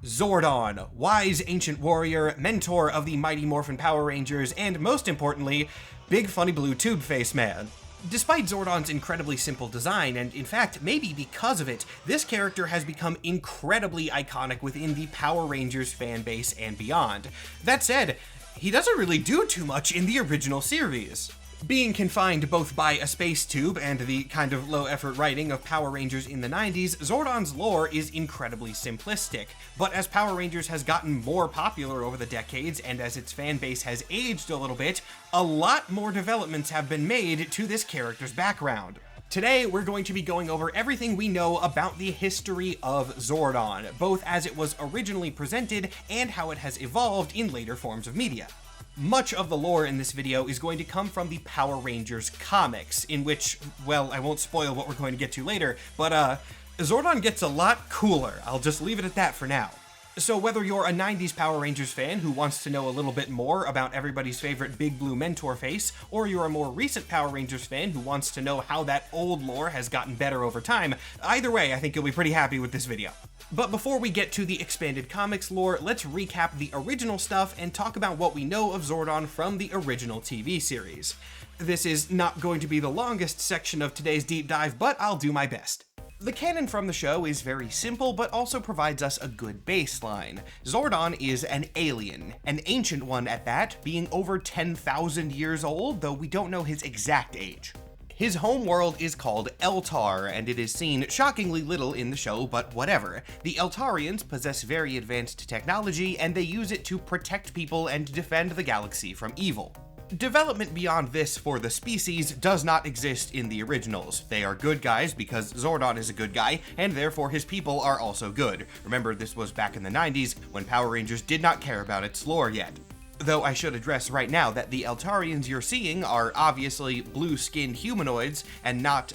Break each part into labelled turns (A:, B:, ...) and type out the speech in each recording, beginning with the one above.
A: Zordon, wise ancient warrior, mentor of the Mighty Morphin Power Rangers, and most importantly, big funny blue tube face man. Despite Zordon's incredibly simple design, and in fact, maybe because of it, this character has become incredibly iconic within the Power Rangers fanbase and beyond. That said, he doesn't really do too much in the original series. Being confined both by a space tube and the kind of low-effort writing of Power Rangers in the 90s, Zordon's lore is incredibly simplistic. But as Power Rangers has gotten more popular over the decades, and as its fan base has aged a little bit, a lot more developments have been made to this character's background. Today, we're going to be going over everything we know about the history of Zordon, both as it was originally presented and how it has evolved in later forms of media. Much of the lore in this video is going to come from the Power Rangers comics, in which, well, I won't spoil what we're going to get to later, but Zordon gets a lot cooler. I'll just leave it at that for now. So whether you're a 90s Power Rangers fan who wants to know a little bit more about everybody's favorite big blue mentor face, or you're a more recent Power Rangers fan who wants to know how that old lore has gotten better over time, either way, I think you'll be pretty happy with this video. But before we get to the expanded comics lore, let's recap the original stuff and talk about what we know of Zordon from the original TV series. This is not going to be the longest section of today's deep dive, but I'll do my best. The canon from the show is very simple, but also provides us a good baseline. Zordon is an alien, an ancient one at that, being over 10,000 years old, though we don't know his exact age. His homeworld is called Eltar, and it is seen shockingly little in the show, but whatever. The Eltarians possess very advanced technology, and they use it to protect people and defend the galaxy from evil. Development beyond this for the species does not exist in the originals. They are good guys because Zordon is a good guy, and therefore his people are also good. Remember, this was back in the 90s, when Power Rangers did not care about its lore yet. Though I should address right now that the Eltarians you're seeing are obviously blue-skinned humanoids, and not,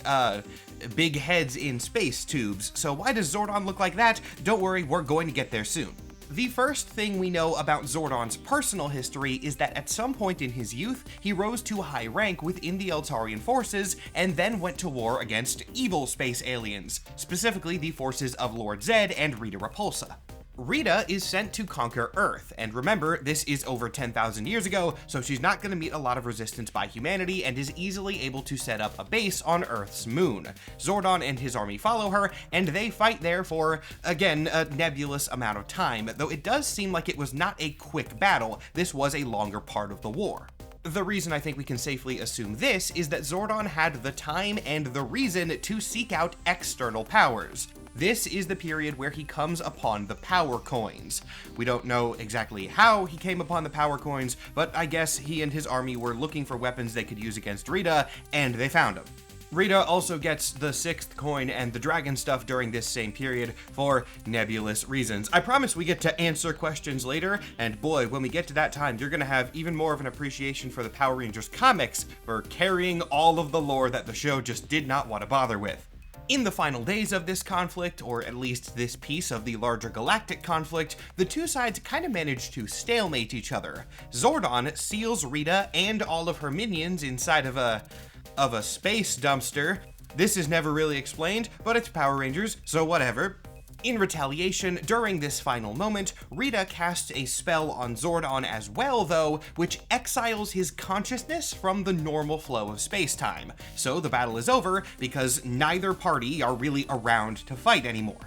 A: big heads in space tubes, so why does Zordon look like that? Don't worry, we're going to get there soon. The first thing we know about Zordon's personal history is that at some point in his youth, he rose to a high rank within the Eltarian forces, and then went to war against evil space aliens, specifically the forces of Lord Zed and Rita Repulsa. Rita is sent to conquer Earth, and remember, this is over 10,000 years ago, so she's not going to meet a lot of resistance by humanity and is easily able to set up a base on Earth's moon. Zordon and his army follow her, and they fight there for, again, a nebulous amount of time, though it does seem like it was not a quick battle. This was a longer part of the war. The reason I think we can safely assume this is that Zordon had the time and the reason to seek out external powers. This is the period where he comes upon the power coins. We don't know exactly how he came upon the power coins, but I guess he and his army were looking for weapons they could use against Rita, and they found them. Rita also gets the 6th coin and the dragon stuff during this same period for nebulous reasons. I promise we get to answer questions later, and boy, when we get to that time, you're gonna have even more of an appreciation for the Power Rangers comics for carrying all of the lore that the show just did not want to bother with. In the final days of this conflict, or at least this piece of the larger galactic conflict, the two sides kind of manage to stalemate each other. Zordon seals Rita and all of her minions inside of a space dumpster. This is never really explained, but it's Power Rangers, so whatever. In retaliation, during this final moment, Rita casts a spell on Zordon as well, though, which exiles his consciousness from the normal flow of space-time. So the battle is over because neither party are really around to fight anymore.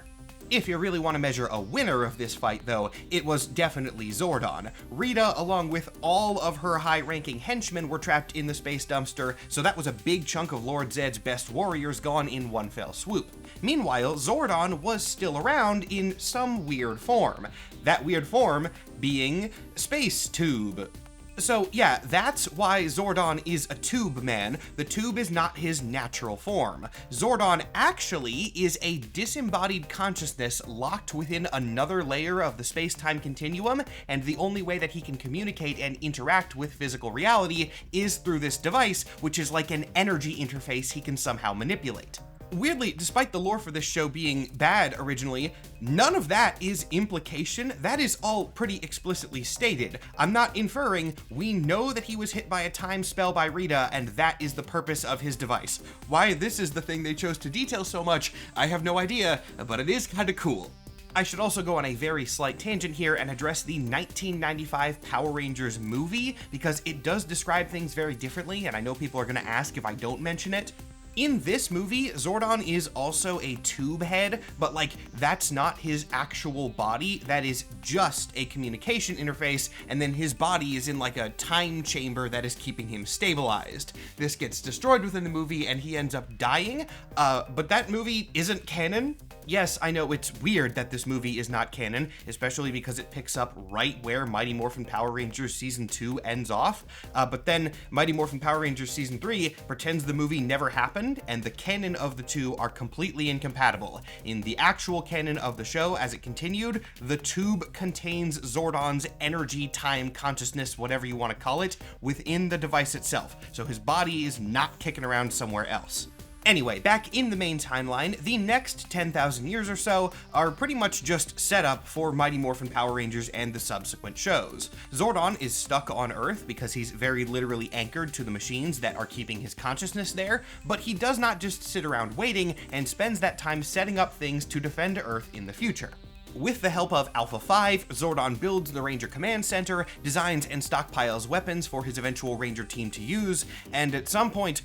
A: If you really want to measure a winner of this fight, though, it was definitely Zordon. Rita, along with all of her high-ranking henchmen, were trapped in the space dumpster, so that was a big chunk of Lord Zed's best warriors gone in one fell swoop. Meanwhile, Zordon was still around in some weird form. That weird form being Space Tube. So yeah, that's why Zordon is a tube man. The tube is not his natural form. Zordon actually is a disembodied consciousness locked within another layer of the space-time continuum, and the only way that he can communicate and interact with physical reality is through this device, which is like an energy interface he can somehow manipulate. Weirdly, despite the lore for this show being bad originally, none of that is implication. That is all pretty explicitly stated. I'm not inferring. We know that he was hit by a time spell by Rita, and that is the purpose of his device. Why this is the thing they chose to detail so much, I have no idea, but it is kinda cool. I should also go on a very slight tangent here and address the 1995 Power Rangers movie, because it does describe things very differently, and I know people are going to ask if I don't mention it. In this movie, Zordon is also a tube head, but like, that's not his actual body. That is just a communication interface, and then his body is in like a time chamber that is keeping him stabilized. This gets destroyed within the movie, and he ends up dying, but that movie isn't canon. Yes, I know it's weird that this movie is not canon, especially because it picks up right where Mighty Morphin Power Rangers Season 2 ends off, but then Mighty Morphin Power Rangers Season 3 pretends the movie never happened, and the canon of the two are completely incompatible. In the actual canon of the show, as it continued, the tube contains Zordon's energy, time, consciousness, whatever you want to call it, within the device itself, so his body is not kicking around somewhere else. Anyway, back in the main timeline, the next 10,000 years or so are pretty much just set up for Mighty Morphin Power Rangers and the subsequent shows. Zordon is stuck on Earth because he's very literally anchored to the machines that are keeping his consciousness there, but he does not just sit around waiting and spends that time setting up things to defend Earth in the future. With the help of Alpha 5, Zordon builds the Ranger Command Center, designs and stockpiles weapons for his eventual Ranger team to use, and at some point,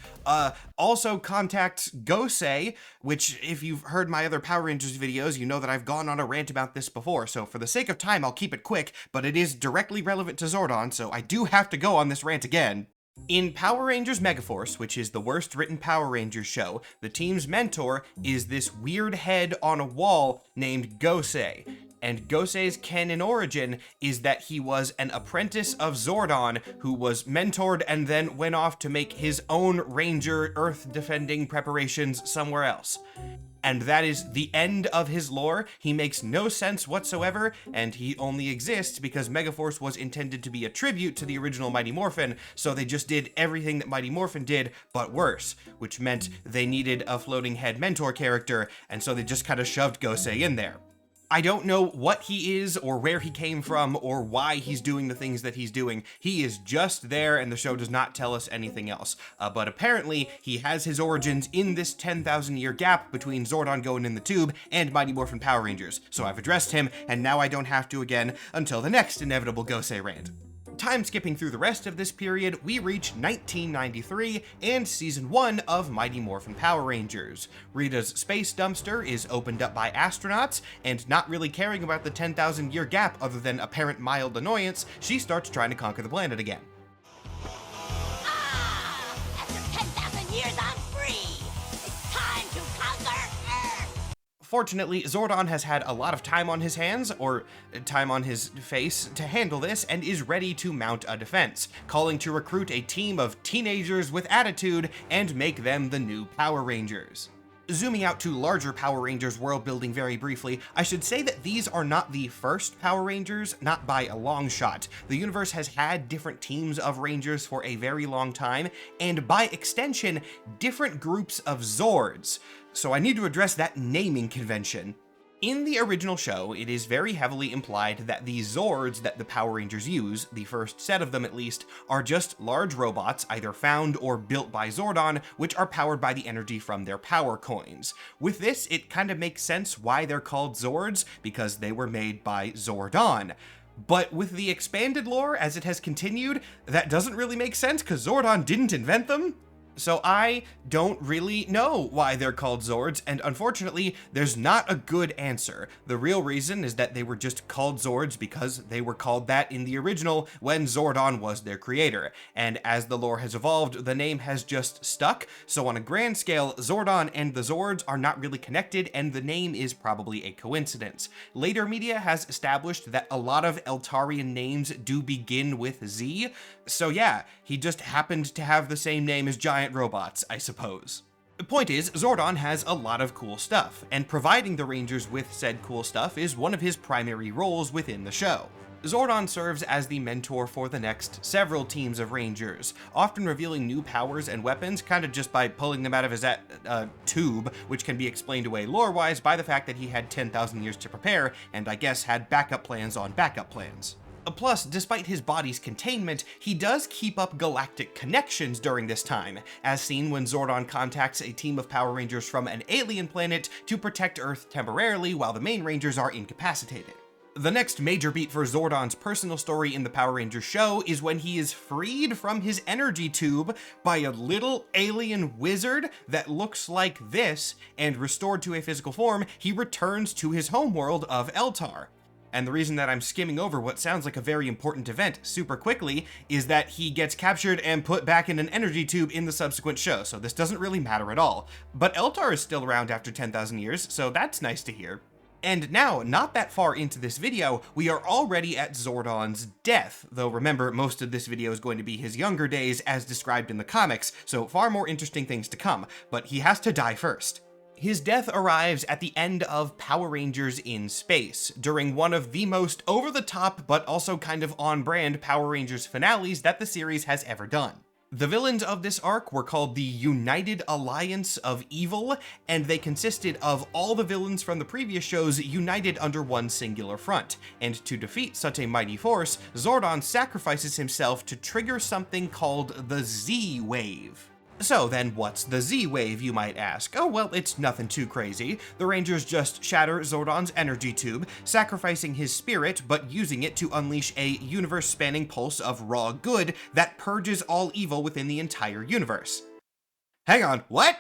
A: also contacts Gosei, which, if you've heard my other Power Rangers videos, you know that I've gone on a rant about this before, so for the sake of time, I'll keep it quick, but it is directly relevant to Zordon, so I do have to go on this rant again. In Power Rangers Megaforce, which is the worst written Power Rangers show, the team's mentor is this weird head on a wall named Gosei. And Gosei's canon origin is that he was an apprentice of Zordon who was mentored and then went off to make his own Ranger Earth-defending preparations somewhere else. And that is the end of his lore. He makes no sense whatsoever, and he only exists because Megaforce was intended to be a tribute to the original Mighty Morphin, so they just did everything that Mighty Morphin did, but worse, which meant they needed a floating head mentor character, and so they just kind of shoved Gosei in there. I don't know what he is, or where he came from, or why he's doing the things that he's doing. He is just there, and the show does not tell us anything else. But apparently, he has his origins in this 10,000 year gap between Zordon going in the tube and Mighty Morphin Power Rangers. So I've addressed him, and now I don't have to again until the next inevitable Gosei rant. Time skipping through the rest of this period, we reach 1993 and Season 1 of Mighty Morphin Power Rangers. Rita's space dumpster is opened up by astronauts, and not really caring about the 10,000 year gap other than apparent mild annoyance, she starts trying to conquer the planet again.
B: After 10,000 years, I'm free! It's time to conquer Earth!
A: Fortunately, Zordon has had a lot of time on his hands, or time on his face, to handle this and is ready to mount a defense, calling to recruit a team of teenagers with attitude and make them the new Power Rangers. Zooming out to larger Power Rangers world building very briefly, I should say that these are not the first Power Rangers, not by a long shot. The universe has had different teams of Rangers for a very long time, and by extension, different groups of Zords. So I need to address that naming convention. In the original show, it is very heavily implied that the Zords that the Power Rangers use, the first set of them at least, are just large robots either found or built by Zordon, which are powered by the energy from their power coins. With this, it kind of makes sense why they're called Zords, because they were made by Zordon. But with the expanded lore as it has continued, that doesn't really make sense because Zordon didn't invent them. So I don't really know why they're called Zords, and unfortunately, there's not a good answer. The real reason is that they were just called Zords because they were called that in the original when Zordon was their creator. And as the lore has evolved, the name has just stuck, so on a grand scale, Zordon and the Zords are not really connected, and the name is probably a coincidence. Later media has established that a lot of Eltarian names do begin with Z, so yeah, he just happened to have the same name as giant robots, I suppose. The point is, Zordon has a lot of cool stuff, and providing the Rangers with said cool stuff is one of his primary roles within the show. Zordon serves as the mentor for the next several teams of Rangers, often revealing new powers and weapons kind of just by pulling them out of his tube, which can be explained away lore-wise by the fact that he had 10,000 years to prepare, and I guess had backup plans on backup plans. Plus, despite his body's containment, he does keep up galactic connections during this time, as seen when Zordon contacts a team of Power Rangers from an alien planet to protect Earth temporarily while the main Rangers are incapacitated. The next major beat for Zordon's personal story in the Power Rangers show is when he is freed from his energy tube by a little alien wizard that looks like this, and restored to a physical form, he returns to his homeworld of Eltar. And the reason that I'm skimming over what sounds like a very important event super quickly is that he gets captured and put back in an energy tube in the subsequent show, so this doesn't really matter at all. But Eltar is still around after 10,000 years, so that's nice to hear. And now, not that far into this video, we are already at Zordon's death, though remember, most of this video is going to be his younger days as described in the comics, so far more interesting things to come, but he has to die first. His death arrives at the end of Power Rangers in Space, during one of the most over-the-top but also kind of on-brand Power Rangers finales that the series has ever done. The villains of this arc were called the United Alliance of Evil, and they consisted of all the villains from the previous shows united under one singular front. And to defeat such a mighty force, Zordon sacrifices himself to trigger something called the Z-Wave. So then what's the Z-Wave, you might ask? Oh well, it's nothing too crazy. The Rangers just shatter Zordon's energy tube, sacrificing his spirit, but using it to unleash a universe-spanning pulse of raw good that purges all evil within the entire universe. Hang on, what?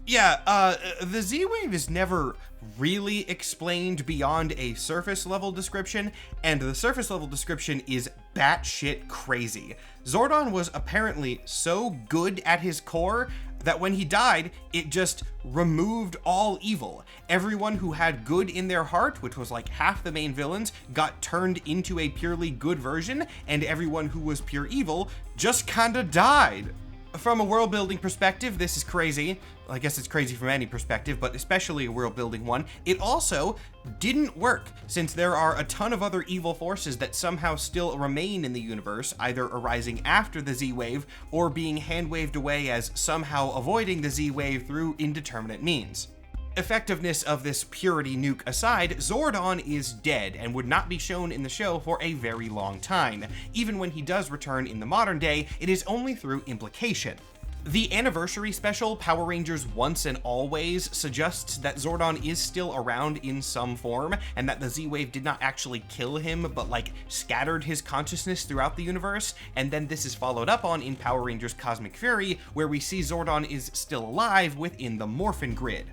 A: Yeah, the Z-Wave is never really explained beyond a surface level description, and the surface level description is batshit crazy. Zordon was apparently so good at his core that when he died, it just removed all evil. Everyone who had good in their heart, which was like half the main villains, got turned into a purely good version, and everyone who was pure evil just kinda died. From a world building perspective, this is crazy. I guess it's crazy from any perspective, but especially a world building one. It also didn't work, since there are a ton of other evil forces that somehow still remain in the universe, either arising after the Z-Wave or being hand-waved away as somehow avoiding the Z-Wave through indeterminate means. Effectiveness of this purity nuke aside, Zordon is dead and would not be shown in the show for a very long time. Even when he does return in the modern day, it is only through implication. The anniversary special, Power Rangers Once and Always, suggests that Zordon is still around in some form, and that the Z-Wave did not actually kill him, but like scattered his consciousness throughout the universe, and then this is followed up on in Power Rangers Cosmic Fury, where we see Zordon is still alive within the Morphin Grid.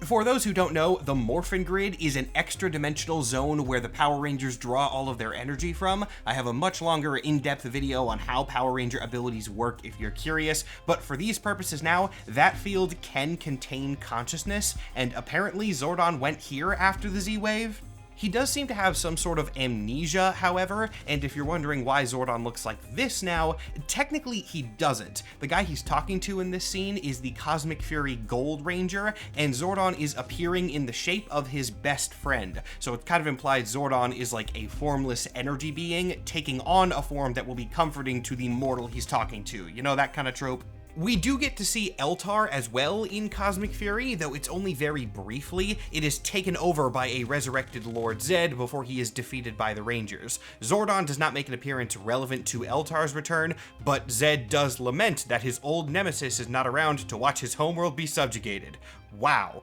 A: For those who don't know, the Morphin Grid is an extra-dimensional zone where the Power Rangers draw all of their energy from. I have a much longer in-depth video on how Power Ranger abilities work if you're curious, but for these purposes now, that field can contain consciousness, and apparently Zordon went here after the Z-Wave. He does seem to have some sort of amnesia, however, and if you're wondering why Zordon looks like this now, technically he doesn't. The guy he's talking to in this scene is the Cosmic Fury Gold Ranger, and Zordon is appearing in the shape of his best friend. So it kind of implies Zordon is like a formless energy being, taking on a form that will be comforting to the mortal he's talking to. You know, that kind of trope? We do get to see Eltar as well in Cosmic Fury, though it's only very briefly. It is taken over by a resurrected Lord Zed before he is defeated by the Rangers. Zordon does not make an appearance relevant to Eltar's return, but Zed does lament that his old nemesis is not around to watch his homeworld be subjugated. Wow.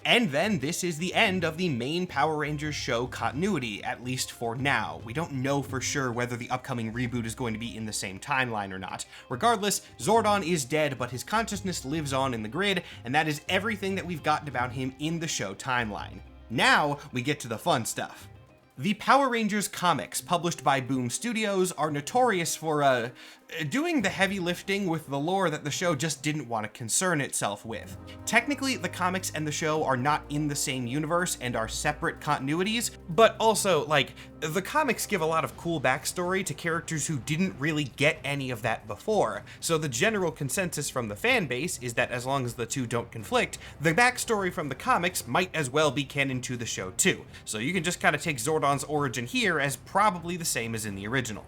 A: And then this is the end of the main Power Rangers show continuity, at least for now. We don't know for sure whether the upcoming reboot is going to be in the same timeline or not. Regardless, Zordon is dead, but his consciousness lives on in the grid, and that is everything that we've gotten about him in the show timeline. Now, we get to the fun stuff. The Power Rangers comics, published by Boom Studios, are notorious for, doing the heavy lifting with the lore that the show just didn't want to concern itself with. Technically, the comics and the show are not in the same universe and are separate continuities, but also, like, the comics give a lot of cool backstory to characters who didn't really get any of that before, so the general consensus from the fan base is that as long as the two don't conflict, the backstory from the comics might as well be canon to the show too. So you can just kind of take Zordon's origin here as probably the same as in the original.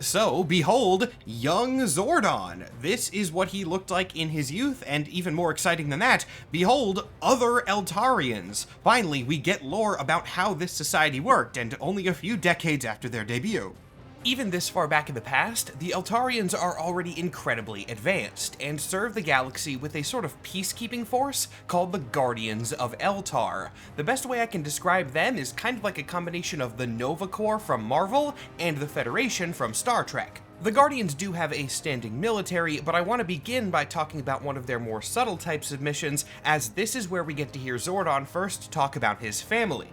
A: So, behold, young Zordon. This is what he looked like in his youth, and even more exciting than that, behold, other Eltarians. Finally, we get lore about how this society worked, and only a few decades after their debut. Even this far back in the past, the Eltarians are already incredibly advanced, and serve the galaxy with a sort of peacekeeping force called the Guardians of Eltar. The best way I can describe them is kind of like a combination of the Nova Corps from Marvel and the Federation from Star Trek. The Guardians do have a standing military, but I want to begin by talking about one of their more subtle types of missions, as this is where we get to hear Zordon first talk about his family.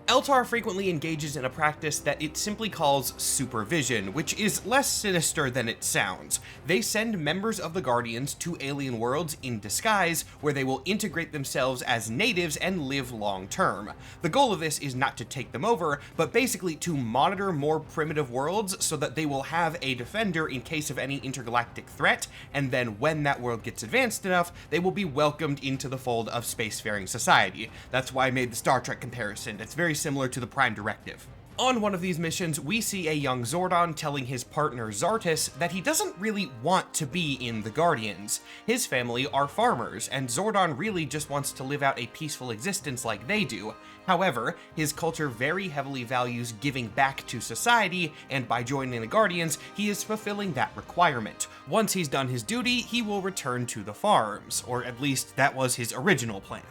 A: Eltar frequently engages in a practice that it simply calls supervision, which is less sinister than it sounds. They send members of the Guardians to alien worlds in disguise, where they will integrate themselves as natives and live long term. The goal of this is not to take them over, but basically to monitor more primitive worlds so that they will have a defender in case of any intergalactic threat, and then when that world gets advanced enough, they will be welcomed into the fold of spacefaring society. That's why I made the Star Trek comparison. It's very similar to the Prime Directive. On one of these missions, we see a young Zordon telling his partner Zartus that he doesn't really want to be in the Guardians. His family are farmers, and Zordon really just wants to live out a peaceful existence like they do. However, his culture very heavily values giving back to society, and by joining the Guardians, he is fulfilling that requirement. Once he's done his duty, he will return to the farms, or at least that was his original plan.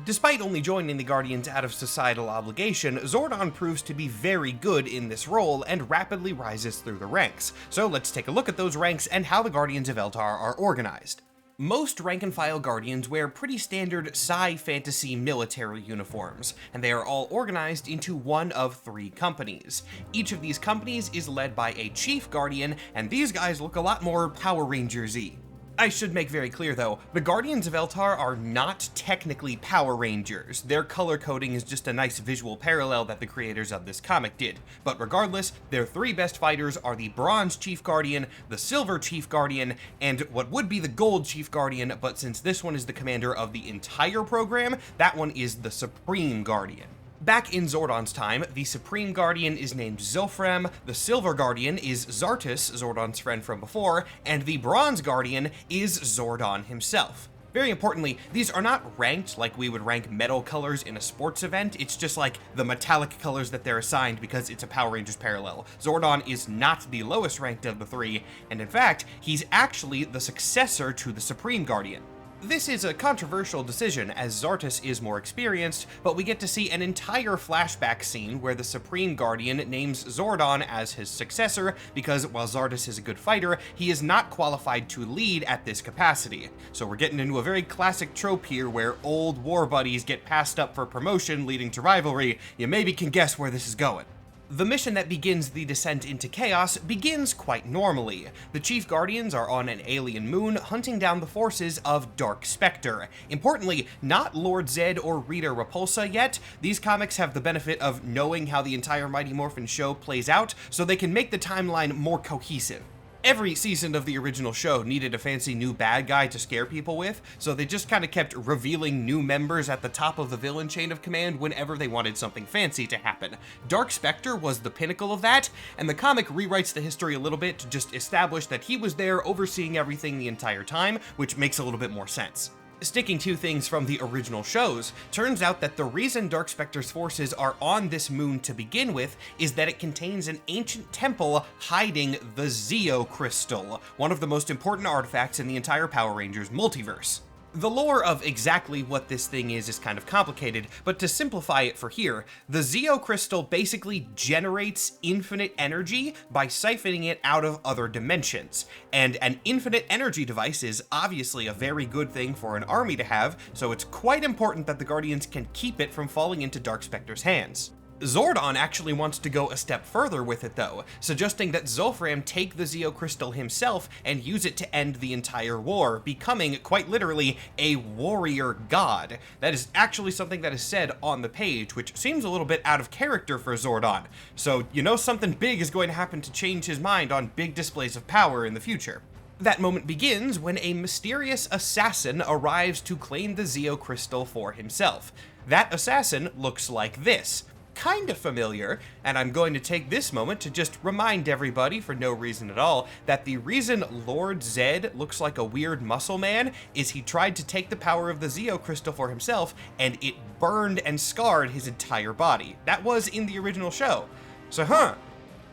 A: Despite only joining the Guardians out of societal obligation, Zordon proves to be very good in this role and rapidly rises through the ranks. So let's take a look at those ranks and how the Guardians of Eltar are organized. Most rank-and-file Guardians wear pretty standard sci-fantasy military uniforms, and they are all organized into one of 3 companies. Each of these companies is led by a Chief Guardian, and these guys look a lot more Power Rangers-y. I should make very clear though, the Guardians of Eltar are not technically Power Rangers. Their color coding is just a nice visual parallel that the creators of this comic did. But regardless, their 3 best fighters are the Bronze Chief Guardian, the Silver Chief Guardian, and what would be the Gold Chief Guardian, but since this one is the commander of the entire program, that one is the Supreme Guardian. Back in Zordon's time, the Supreme Guardian is named Zofrem, the Silver Guardian is Zartus, Zordon's friend from before, and the Bronze Guardian is Zordon himself. Very importantly, these are not ranked like we would rank medal colors in a sports event. It's just like the metallic colors that they're assigned because it's a Power Rangers parallel. Zordon is not the lowest ranked of the 3, and in fact, he's actually the successor to the Supreme Guardian. This is a controversial decision as Zartus is more experienced, but we get to see an entire flashback scene where the Supreme Guardian names Zordon as his successor because while Zartus is a good fighter, he is not qualified to lead at this capacity. So we're getting into a very classic trope here where old war buddies get passed up for promotion leading to rivalry. You maybe can guess where this is going. The mission that begins the descent into chaos begins quite normally. The Chief Guardians are on an alien moon hunting down the forces of Dark Spectre. Importantly, not Lord Zed or Rita Repulsa yet. These comics have the benefit of knowing how the entire Mighty Morphin show plays out, so they can make the timeline more cohesive. Every season of the original show needed a fancy new bad guy to scare people with, so they just kind of kept revealing new members at the top of the villain chain of command whenever they wanted something fancy to happen. Dark Spectre was the pinnacle of that, and the comic rewrites the history a little bit to just establish that he was there overseeing everything the entire time, which makes a little bit more sense. Sticking to things from the original shows, turns out that the reason Dark Spectre's forces are on this moon to begin with is that it contains an ancient temple hiding the Zeo Crystal, one of the most important artifacts in the entire Power Rangers multiverse. The lore of exactly what this thing is kind of complicated, but to simplify it for here, the Zeo Crystal basically generates infinite energy by siphoning it out of other dimensions. And an infinite energy device is obviously a very good thing for an army to have, so it's quite important that the Guardians can keep it from falling into Dark Spectre's hands. Zordon actually wants to go a step further with it though, suggesting that Zofram take the Zeo Crystal himself and use it to end the entire war, becoming, quite literally, a warrior god. That is actually something that is said on the page, which seems a little bit out of character for Zordon. So you know something big is going to happen to change his mind on big displays of power in the future. That moment begins when a mysterious assassin arrives to claim the Zeo Crystal for himself. That assassin looks like this. Kind of familiar, and I'm going to take this moment to just remind everybody, for no reason at all, that the reason Lord Zed looks like a weird muscle man is he tried to take the power of the Zeo Crystal for himself, and it burned and scarred his entire body. That was in the original show. So,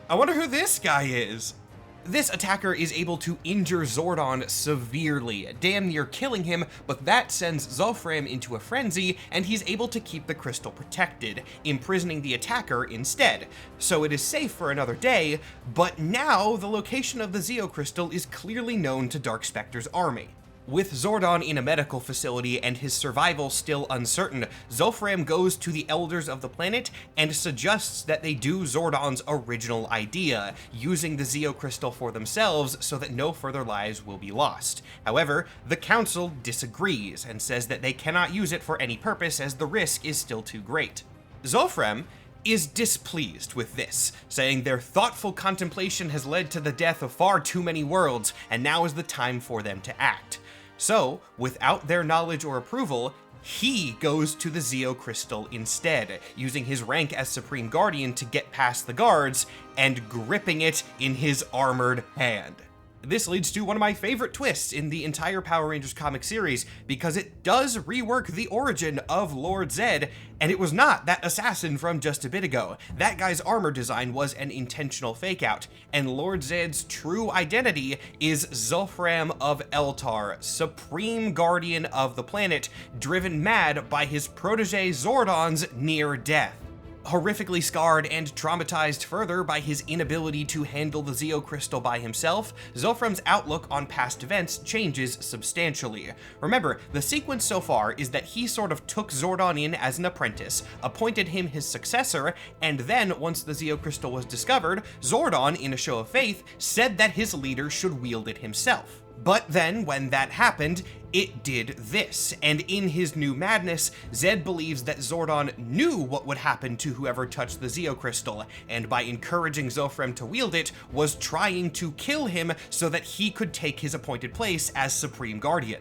A: I wonder who this guy is. This attacker is able to injure Zordon severely, damn near killing him, but that sends Zofram into a frenzy, and he's able to keep the crystal protected, imprisoning the attacker instead. So it is safe for another day, but now the location of the Zeo crystal is clearly known to Dark Specter's army. With Zordon in a medical facility and his survival still uncertain, Zofram goes to the elders of the planet and suggests that they do Zordon's original idea, using the Zeo crystal for themselves so that no further lives will be lost. However, the council disagrees and says that they cannot use it for any purpose as the risk is still too great. Zofram is displeased with this, saying their thoughtful contemplation has led to the death of far too many worlds, and now is the time for them to act. So, without their knowledge or approval, he goes to the Zeo crystal instead, using his rank as Supreme Guardian to get past the guards and gripping it in his armored hand. This leads to one of my favorite twists in the entire Power Rangers comic series, because it does rework the origin of Lord Zed, and it was not that assassin from just a bit ago. That guy's armor design was an intentional fake-out, and Lord Zed's true identity is Zofram of Eltar, Supreme Guardian of the planet, driven mad by his protege Zordon's near death. Horrifically scarred and traumatized further by his inability to handle the Zeo crystal by himself, Zofram's outlook on past events changes substantially. Remember, the sequence so far is that he sort of took Zordon in as an apprentice, appointed him his successor, and then, once the Zeo crystal was discovered, Zordon, in a show of faith, said that his leader should wield it himself. But then, when that happened, it did this, and in his new madness, Zed believes that Zordon knew what would happen to whoever touched the Zeo crystal, and by encouraging Zofram to wield it, was trying to kill him so that he could take his appointed place as Supreme Guardian.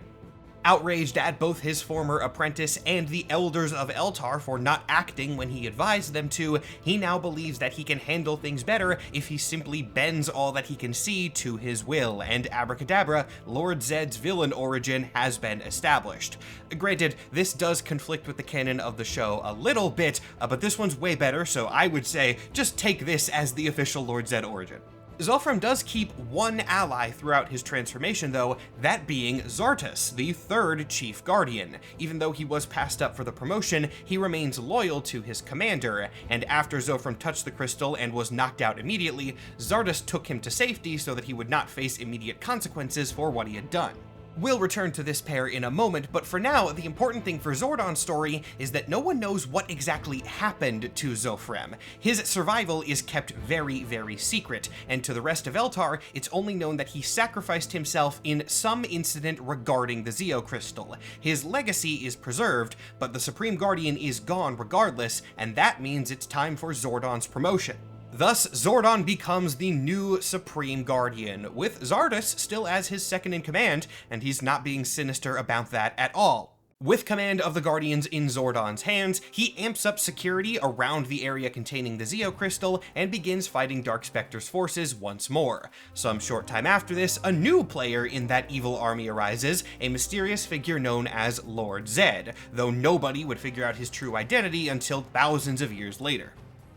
A: Outraged at both his former apprentice and the elders of Eltar for not acting when he advised them to, he now believes that he can handle things better if he simply bends all that he can see to his will, and abracadabra, Lord Zed's villain origin has been established. Granted, this does conflict with the canon of the show a little bit, but this one's way better, so I would say just take this as the official Lord Zed origin. Zofram does keep one ally throughout his transformation though, that being Zartus, the third Chief Guardian. Even though he was passed up for the promotion, he remains loyal to his commander, and after Zofram touched the crystal and was knocked out immediately, Zartus took him to safety so that he would not face immediate consequences for what he had done. We'll return to this pair in a moment, but for now, the important thing for Zordon's story is that no one knows what exactly happened to Zofram. His survival is kept very, very secret, and to the rest of Eltar, it's only known that he sacrificed himself in some incident regarding the Zeo crystal. His legacy is preserved, but the Supreme Guardian is gone regardless, and that means it's time for Zordon's promotion. Thus, Zordon becomes the new Supreme Guardian, with Zartus still as his second-in-command, and he's not being sinister about that at all. With command of the Guardians in Zordon's hands, he amps up security around the area containing the Zeo crystal and begins fighting Dark Specter's forces once more. Some short time after this, a new player in that evil army arises, a mysterious figure known as Lord Zed, though nobody would figure out his true identity until thousands of years later.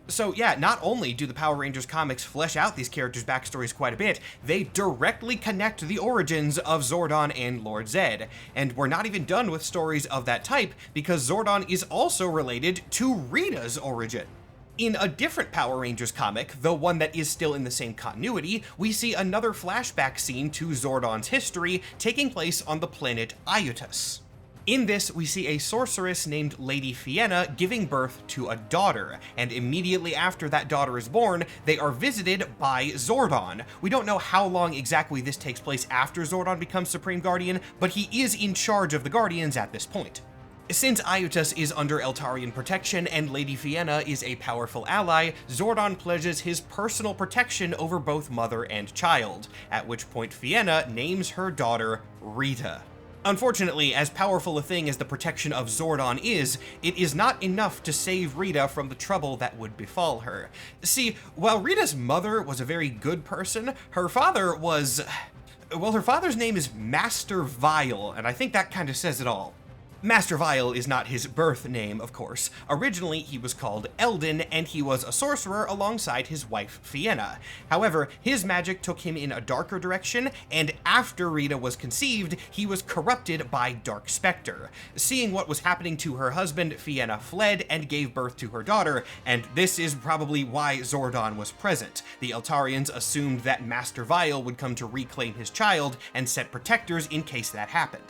A: So yeah, not only do the Power Rangers comics flesh out these characters' backstories quite a bit, they directly connect the origins of Zordon and Lord Zed. And we're not even done with stories of that type, because Zordon is also related to Rita's origin. In a different Power Rangers comic, though one that is still in the same continuity, we see another flashback scene to Zordon's history taking place on the planet Iutus. In this, we see a sorceress named Lady Fienna giving birth to a daughter, and immediately after that daughter is born, they are visited by Zordon. We don't know how long exactly this takes place after Zordon becomes Supreme Guardian, but he is in charge of the Guardians at this point. Since Iutus is under Eltarian protection and Lady Fienna is a powerful ally, Zordon pledges his personal protection over both mother and child, at which point Fienna names her daughter Rita. Unfortunately, as powerful a thing as the protection of Zordon is, it is not enough to save Rita from the trouble that would befall her. See, while Rita's mother was a very good person, her father was... well, her father's name is Master Vile, and I think that kind of says it all. Master Vile is not his birth name, of course. Originally, he was called Eldon, and he was a sorcerer alongside his wife, Fienna. However, his magic took him in a darker direction, and after Rita was conceived, he was corrupted by Dark Spectre. Seeing what was happening to her husband, Fienna fled and gave birth to her daughter, and this is probably why Zordon was present. The Eltarians assumed that Master Vile would come to reclaim his child and set protectors in case that happened.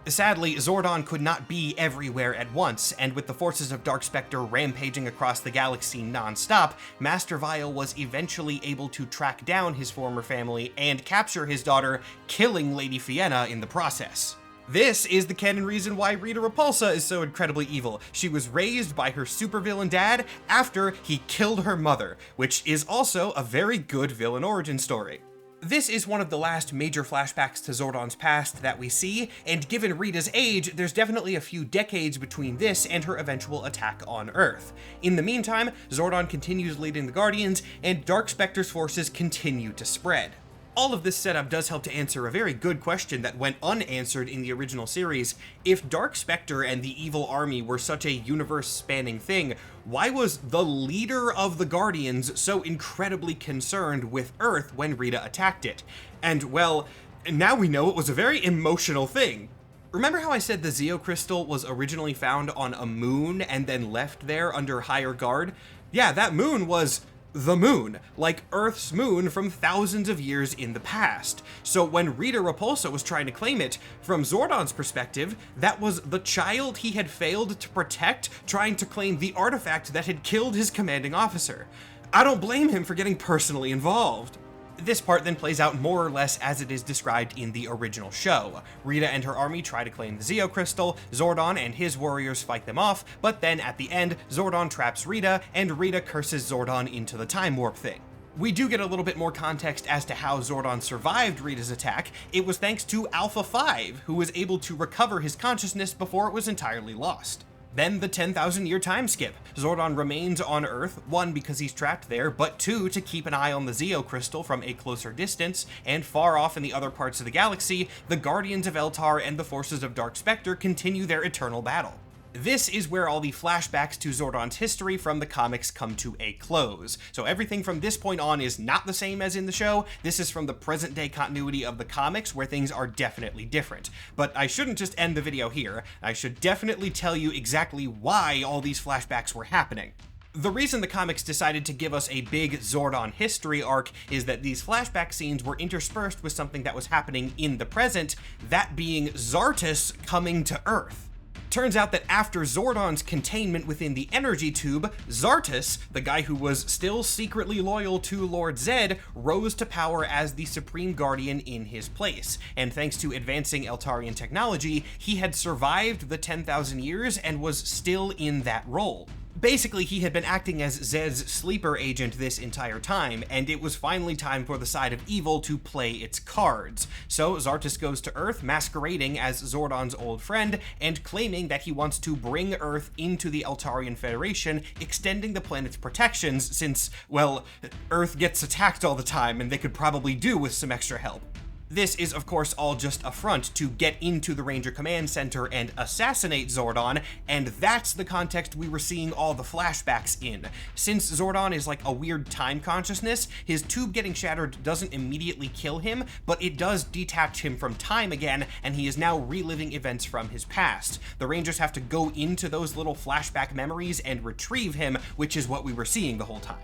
A: Sadly, Zordon could not be everywhere at once, and with the forces of Dark Spectre rampaging across the galaxy non-stop, Master Vile was eventually able to track down his former family and capture his daughter, killing Lady Fienna in the process. This is the canon reason why Rita Repulsa is so incredibly evil. She was raised by her supervillain dad after he killed her mother, which is also a very good villain origin story. This is one of the last major flashbacks to Zordon's past that we see, and given Rita's age, there's definitely a few decades between this and her eventual attack on Earth. In the meantime, Zordon continues leading the Guardians, and Dark Spectre's forces continue to spread. All of this setup does help to answer a very good question that went unanswered in the original series. If Dark Spectre and the evil army were such a universe-spanning thing, why was the leader of the Guardians so incredibly concerned with Earth when Rita attacked it? And, well, now we know it was a very emotional thing. Remember how I said the Zeo Crystal was originally found on a moon and then left there under higher guard? Yeah, that moon was the moon, like Earth's moon from thousands of years in the past. So when Rita Repulsa was trying to claim it, from Zordon's perspective, that was the child he had failed to protect trying to claim the artifact that had killed his commanding officer. I don't blame him for getting personally involved. This part then plays out more or less as it is described in the original show. Rita and her army try to claim the Zeo Crystal, Zordon and his warriors fight them off, but then at the end, Zordon traps Rita, and Rita curses Zordon into the time warp thing. We do get a little bit more context as to how Zordon survived Rita's attack. It was thanks to Alpha 5, who was able to recover his consciousness before it was entirely lost. Then the 10,000-year time skip. Zordon remains on Earth, 1 because he's trapped there, but 2 to keep an eye on the Zeo Crystal from a closer distance, and far off in the other parts of the galaxy, the Guardians of Eltar and the forces of Dark Spectre continue their eternal battle. This is where all the flashbacks to Zordon's history from the comics come to a close. So everything from this point on is not the same as in the show. This is from the present day continuity of the comics where things are definitely different. But I shouldn't just end the video here. I should definitely tell you exactly why all these flashbacks were happening. The reason the comics decided to give us a big Zordon history arc is that these flashback scenes were interspersed with something that was happening in the present, that being Zartus coming to Earth. Turns out that after Zordon's containment within the energy tube, Zartus, the guy who was still secretly loyal to Lord Zed, rose to power as the Supreme Guardian in his place. And thanks to advancing Eltarian technology, he had survived the 10,000 years and was still in that role. Basically, he had been acting as Zed's sleeper agent this entire time, and it was finally time for the side of evil to play its cards. So Zartus goes to Earth, masquerading as Zordon's old friend, and claiming that he wants to bring Earth into the Eltarian Federation, extending the planet's protections since, well, Earth gets attacked all the time, and they could probably do with some extra help. This is, of course, all just a front to get into the Ranger Command Center and assassinate Zordon, and that's the context we were seeing all the flashbacks in. Since Zordon is like a weird time consciousness, his tube getting shattered doesn't immediately kill him, but it does detach him from time again, and he is now reliving events from his past. The Rangers have to go into those little flashback memories and retrieve him, which is what we were seeing the whole time.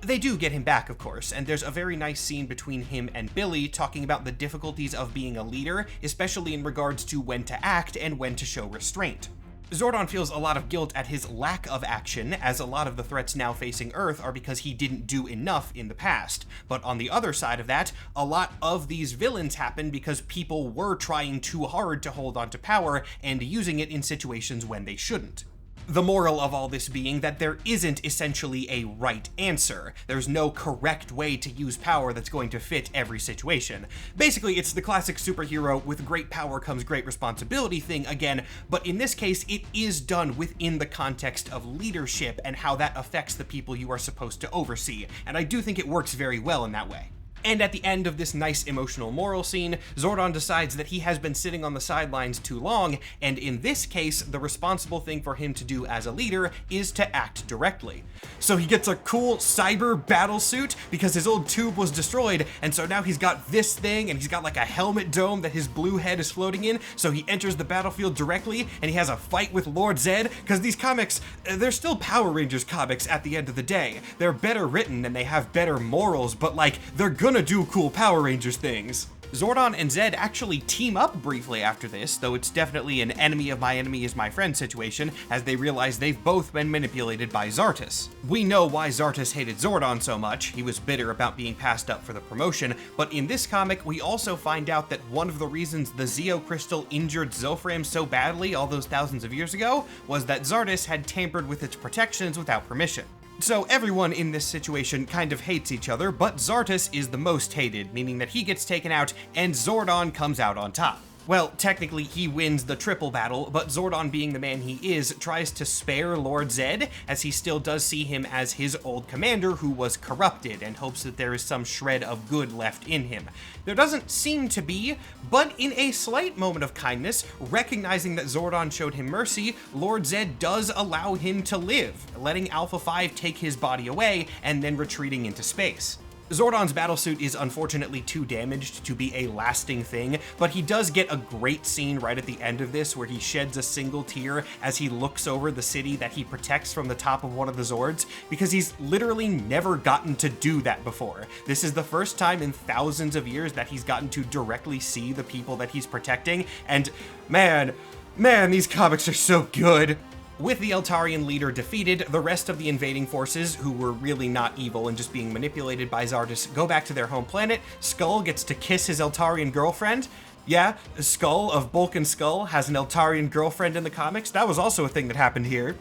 A: They do get him back, of course, and there's a very nice scene between him and Billy talking about the difficulties of being a leader, especially in regards to when to act and when to show restraint. Zordon feels a lot of guilt at his lack of action, as a lot of the threats now facing Earth are because he didn't do enough in the past. But on the other side of that, a lot of these villains happen because people were trying too hard to hold on to power and using it in situations when they shouldn't. The moral of all this being that there isn't essentially a right answer. There's no correct way to use power that's going to fit every situation. Basically, it's the classic superhero with great power comes great responsibility thing again, but in this case, it is done within the context of leadership and how that affects the people you are supposed to oversee, and I do think it works very well in that way. And at the end of this nice emotional moral scene, Zordon decides that he has been sitting on the sidelines too long, and in this case, the responsible thing for him to do as a leader is to act directly. So he gets a cool cyber battle suit because his old tube was destroyed, and so now he's got this thing, and he's got like a helmet dome that his blue head is floating in, so he enters the battlefield directly, and he has a fight with Lord Zed, because these comics, they're still Power Rangers comics at the end of the day. They're better written, and they have better morals, but like, they're gonna do cool Power Rangers things. Zordon and Zed actually team up briefly after this, though it's definitely an enemy of my enemy is my friend situation, as they realize they've both been manipulated by Zartus. We know why Zartus hated Zordon so much. He was bitter about being passed up for the promotion, but in this comic, we also find out that one of the reasons the Zeo Crystal injured Zofram so badly all those thousands of years ago was that Zartus had tampered with its protections without permission. So everyone in this situation kind of hates each other, but Zartus is the most hated, meaning that he gets taken out and Zordon comes out on top. Well, technically he wins the triple battle, but Zordon, being the man he is, tries to spare Lord Zed, as he still does see him as his old commander who was corrupted, and hopes that there is some shred of good left in him. There doesn't seem to be, but in a slight moment of kindness, recognizing that Zordon showed him mercy, Lord Zed does allow him to live, letting Alpha 5 take his body away and then retreating into space. Zordon's battlesuit is unfortunately too damaged to be a lasting thing, but he does get a great scene right at the end of this where he sheds a single tear as he looks over the city that he protects from the top of one of the Zords, because he's literally never gotten to do that before. This is the first time in thousands of years that he's gotten to directly see the people that he's protecting, and man, these comics are so good. With the Eltarian leader defeated, the rest of the invading forces, who were really not evil and just being manipulated by Zartus, go back to their home planet. Skull gets to kiss his Eltarian girlfriend. Yeah, Skull of Bulk and Skull has an Eltarian girlfriend in the comics. That was also a thing that happened here.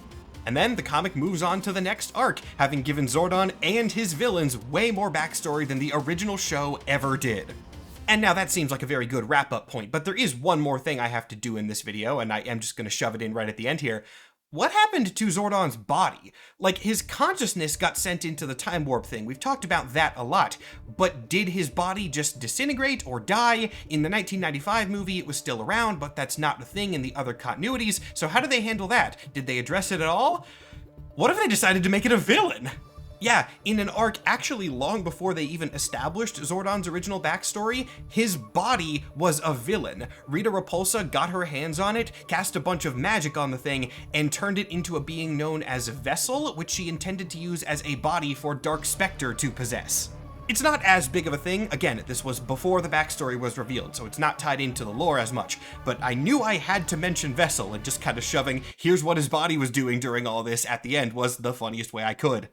A: And then the comic moves on to the next arc, having given Zordon and his villains way more backstory than the original show ever did. And now that seems like a very good wrap-up point, but there is one more thing I have to do in this video, and I am just going to shove it in right at the end here. What happened to Zordon's body? Like, his consciousness got sent into the time warp thing. We've talked about that a lot. But did his body just disintegrate or die? In the 1995 movie, it was still around, but that's not a thing in the other continuities. So how do they handle that? Did they address it at all? What if they decided to make it a villain? Yeah, in an arc actually long before they even established Zordon's original backstory, his body was a villain. Rita Repulsa got her hands on it, cast a bunch of magic on the thing, and turned it into a being known as Vessel, which she intended to use as a body for Dark Spectre to possess. It's not as big of a thing. Again, this was before the backstory was revealed, so it's not tied into the lore as much, but I knew I had to mention Vessel, and just kind of shoving, here's what his body was doing during all this at the end was the funniest way I could.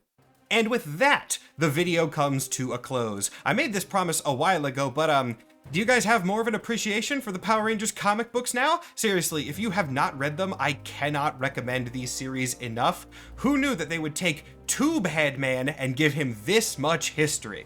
A: And with that, the video comes to a close. I made this promise a while ago, but do you guys have more of an appreciation for the Power Rangers comic books now? Seriously, if you have not read them, I cannot recommend these series enough. Who knew that they would take Tube Head Man and give him this much history?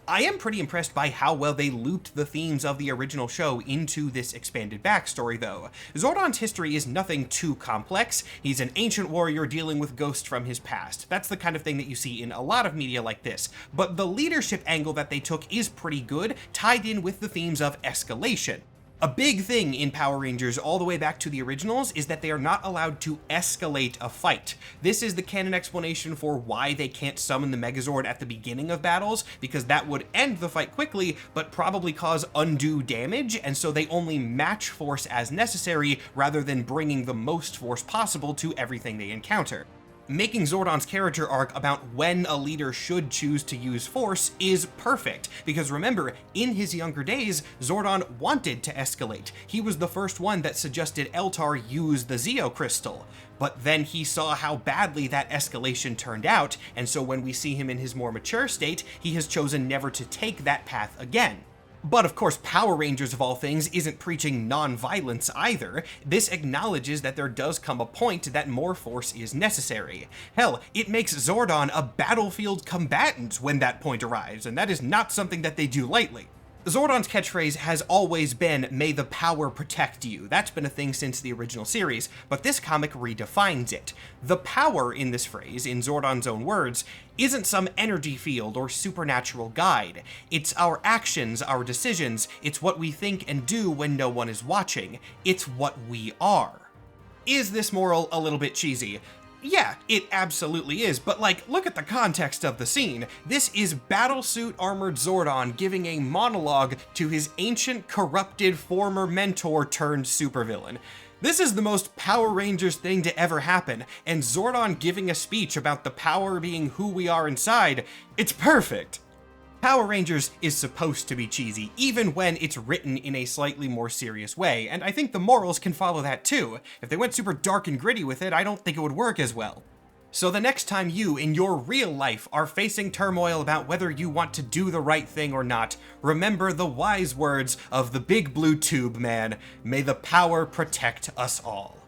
A: I am pretty impressed by how well they looped the themes of the original show into this expanded backstory, though. Zordon's history is nothing too complex. He's an ancient warrior dealing with ghosts from his past. That's the kind of thing that you see in a lot of media like this. But the leadership angle that they took is pretty good, tied in with the themes of escalation. A big thing in Power Rangers all the way back to the originals is that they are not allowed to escalate a fight. This is the canon explanation for why they can't summon the Megazord at the beginning of battles, because that would end the fight quickly, but probably cause undue damage, and so they only match force as necessary rather than bringing the most force possible to everything they encounter. Making Zordon's character arc about when a leader should choose to use force is perfect, because remember, in his younger days, Zordon wanted to escalate. He was the first one that suggested Eltar use the Zeo Crystal, but then he saw how badly that escalation turned out, and so when we see him in his more mature state, he has chosen never to take that path again. But of course, Power Rangers of all things isn't preaching non-violence either. This acknowledges that there does come a point that more force is necessary. Hell, it makes Zordon a battlefield combatant when that point arrives, and that is not something that they do lightly. Zordon's catchphrase has always been, "May the power protect you." That's been a thing since the original series, but this comic redefines it. The power in this phrase, in Zordon's own words, isn't some energy field or supernatural guide. It's our actions, our decisions, it's what we think and do when no one is watching. It's what we are. Is this moral a little bit cheesy? Yeah, it absolutely is, but like, look at the context of the scene. This is battlesuit armored Zordon giving a monologue to his ancient, corrupted former mentor turned supervillain. This is the most Power Rangers thing to ever happen, and Zordon giving a speech about the power being who we are inside, it's perfect. Power Rangers is supposed to be cheesy, even when it's written in a slightly more serious way, and I think the morals can follow that too. If they went super dark and gritty with it, I don't think it would work as well. So the next time you, in your real life, are facing turmoil about whether you want to do the right thing or not, remember the wise words of the Big Blue Tube Man, "May the power protect us all."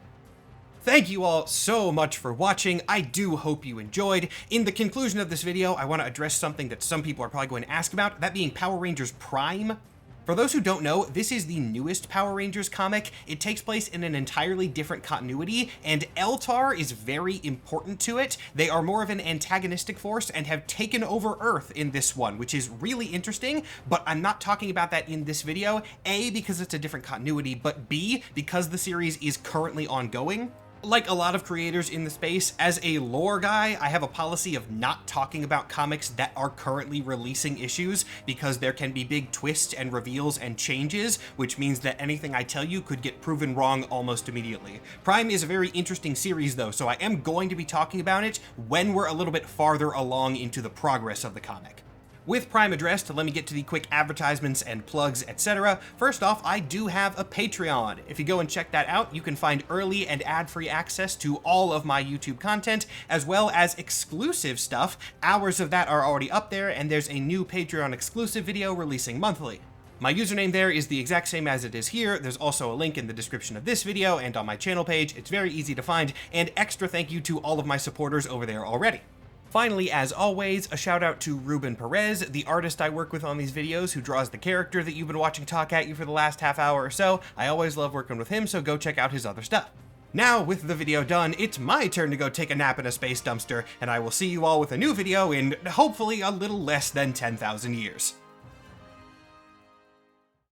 A: Thank you all so much for watching. I do hope you enjoyed. In the conclusion of this video, I want to address something that some people are probably going to ask about, that being Power Rangers Prime. For those who don't know, this is the newest Power Rangers comic. It takes place in an entirely different continuity, and Eltar is very important to it. They are more of an antagonistic force and have taken over Earth in this one, which is really interesting, but I'm not talking about that in this video. A, because it's a different continuity, but B, because the series is currently ongoing. Like a lot of creators in the space, as a lore guy, I have a policy of not talking about comics that are currently releasing issues because there can be big twists and reveals and changes, which means that anything I tell you could get proven wrong almost immediately. Prime is a very interesting series though, so I am going to be talking about it when we're a little bit farther along into the progress of the comic. With Prime addressed, let me get to the quick advertisements and plugs, etc. First off, I do have a Patreon. If you go and check that out, you can find early and ad-free access to all of my YouTube content, as well as exclusive stuff. Hours of that are already up there, and there's a new Patreon exclusive video releasing monthly. My username there is the exact same as it is here. There's also a link in the description of this video and on my channel page. It's very easy to find, and extra thank you to all of my supporters over there already. Finally, as always, a shout out to Ruben Perez, the artist I work with on these videos who draws the character that you've been watching talk at you for the last half hour or so. I always love working with him, so go check out his other stuff. Now, with the video done, it's my turn to go take a nap in a space dumpster, and I will see you all with a new video in, hopefully, a little less than 10,000 years.